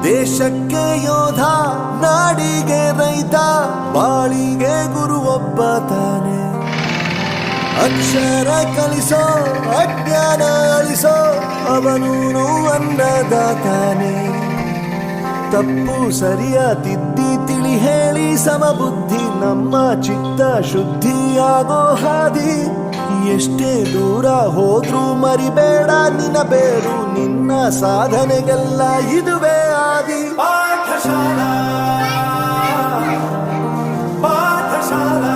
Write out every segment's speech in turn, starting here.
ದೇಶಕ್ಕೆ ಯೋಧ, ನಾಡಿಗೆ ರೈತ, ಬಾಳಿಗೆ ಗುರು ಒಬ್ಬ ತಾನೆ. ಅಕ್ಷರ ಕಲಿಸೋ, ಅಜ್ಞಾನ ಅಳಿಸೋ, ಅವನೂನು ಅನ್ನದಾತಾನೆ. ತಪ್ಪು ಸರಿಯ ತಿದ್ದಿ ತಿಳಿ ಹೇಳಿ ಸಮಬುದ್ಧಿ ನಮ್ಮ ಚಿತ್ತ ಶುದ್ಧಿಯಾಗೋ ಹಾದಿ. ಎಷ್ಟೇ ದೂರ ಹೋದ್ರೂ ಮರಿಬೇಡ ನಿನ್ನ ಬೇರು, ನಿನ್ನ ಸಾಧನೆಗೆಲ್ಲ ಇದುವೇ ಆದಿ. ಪಾಠಶಾಲಾ ಪಾಠಶಾಲಾ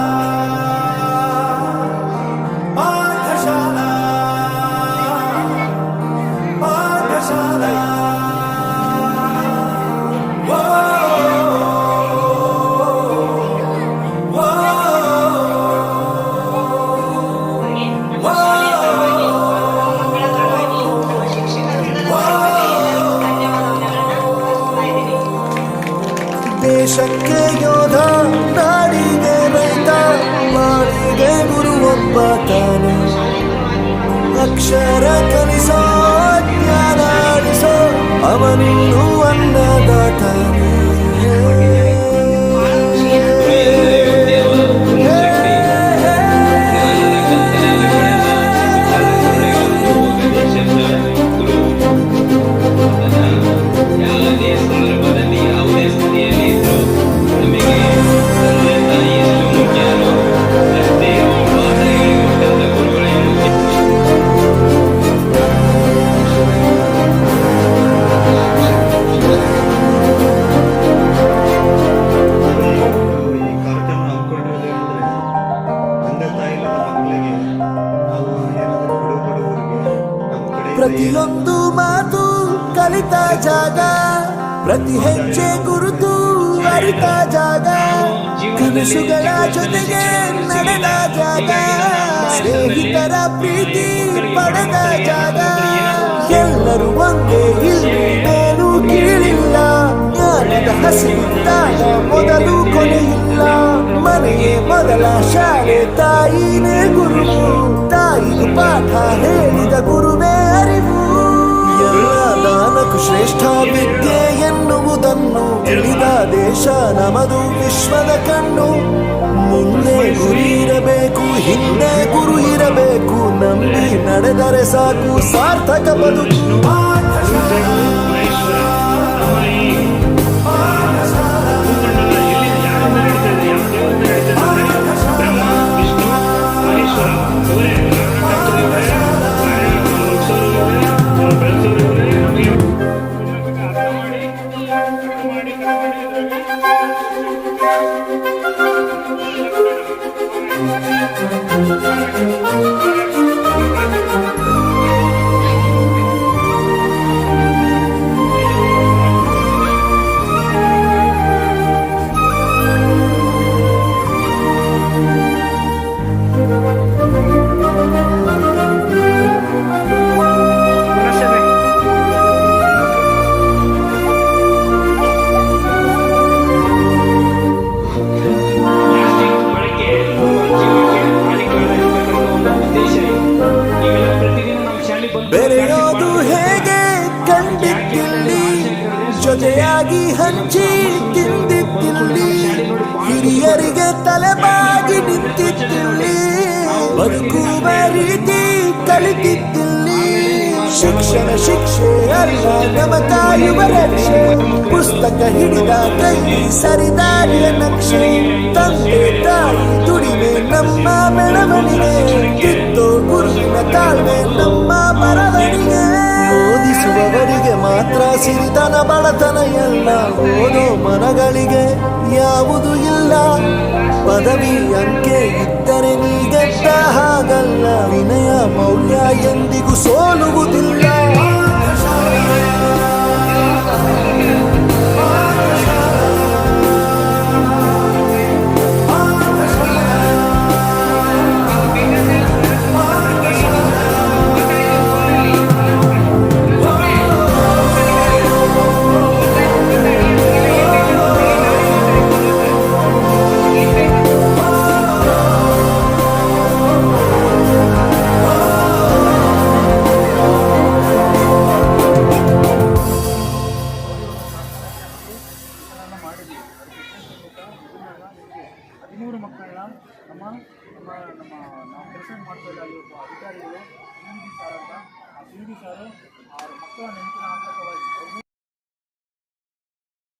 ಪಾಠಶಾಲಾ ಪಾಠಶಾಲಾ. ದೇಶಕ್ಕೆ ಯೋಧ, ನಾಡಿಗೆ ರೈತ, ಬಾಳಿಗೆ ಗುರು ಒಬ್ಬ ತಾನೆ. ಅಕ್ಷರ ಕಲಿಸೋ, ಜ್ಞಾನ ಅಳಿಸೋ, ಅವನೂ ಅನ್ನದಾತಾನೆ. ಪ್ರತಿಯೊಂದು ಮಾತು ಕಲಿತ ಜಾಗ, ಪ್ರತಿ ಹೆಜ್ಜೆ ಗುರುತು ಅರಿತ ಜಾಗ, ಕನಸುಗಳ ಜೊತೆಗೆ ನಡೆದ ಜಾಗ, ಸ್ನೇಹಿತರ ಪ್ರೀತಿ ಪಡೆದ ಜಾಗ. ಎಲ್ಲರೂ ಒಂದೇ, ಇಲ್ಲಿ ಮೇಲೂ ಕೀಳಿಲ್ಲ, ಜ್ಞಾನದ ಹಸಿವಿದ್ದಾಗ ಮೊದಲು ಕೊನೆಯಿಲ್ಲ. ಮನೆಯೇ ಮೊದಲ ಶಾಲೆ, ತಾಯಿನೇ ಗುರು, ತಾಯಿಗೆ ಪಾಠ ಹೇಳಿದ ಗುರುವೇ ಅರಿವು. ಎಲ್ಲ ದಾನಕ್ಕೂ ಶ್ರೇಷ್ಠ ವಿದ್ಯೆ ಎನ್ನುವುದನ್ನು ತಿಳಿದ ದೇಶ ನಮದು, ವಿಶ್ವದ ಕಣ್ಣು. ಮುಂದೆ ಗುರಿ ಇರಬೇಕು, ಹಿಂದೆ ಗುರು ಇರಬೇಕು, ನಂಬಿ ನಡೆದರೆ ಸಾಕು ಸಾರ್ಥಕ ಬದುಕು. ಬೆರೆಯೋದು ಹೇಗೆ ಕಂಡಿದ್ದಿಲ್ಲಿ, ಜೊತೆಯಾಗಿ ಹಂಚಿ ತಿಂದಿದ್ದಿಲ್ಲಿ, ಹಿರಿಯರಿಗೆ ತಲೆಬಾಗಿ ನಿಂತಿದ್ದಿಲ್ಲಿ, ಬದುಕುವ ರೀತಿ ಕಲಿತಿದ್ದಿಲ್ಲಿ. ಶಿಕ್ಷಣ ಶಿಕ್ಷೆ ಅಲ್ಲ ನಮ ಕಾಯುವ ರಕ್ಷೆ, ಪುಸ್ತಕ ಹಿಡಿದ ಕೈ ಸರಿದಾರಿಯ ನಕ್ಷೆ. ತಂದೆ ತಾಯಿ ದುಡಿಮೆ ನಮ್ಮ ಬೆಳವಣಿಗೆ, ಕಿತ್ತೋ ಗುರುವಿನ ತಾಳ್ಮೆ ನಮ್ಮ ಬರವಣಿಗೆ. ಓದಿಸುವವರಿಗೆ ಮಾತ್ರ ಸಿರಿತನ ಬಡತನ ಎಲ್ಲ, ಓದೋ ಮನಗಳಿಗೆ ಯಾವುದು ಇಲ್ಲ. ಪದವಿ ಅಂಕೆ ಇದ್ದರೆ ನೀ ಗೆದ್ದ ಹಾಗಲ್ಲ, ವಿನಯ ಮೌಲ್ಯ ಎಂದಿಗೂ ಸೋಲುವುದಿಲ್ಲ. ನಾವು ಪ್ರೆಸೆಂಟ್ ಮಾಡ್ತಾ ಇಲ್ಲ ಇವತ್ತು ಅಧಿಕಾರಿಗಳು ಸಿ ಡಿ ಸಾರ್ ಅಂತ, ಆ ಸಿ ಡಿ ಸಾರು ಅವ್ರ ಮಕ್ಕಳ ನೆನಪಿನ ಆರ್ಥಕವಾಗಿ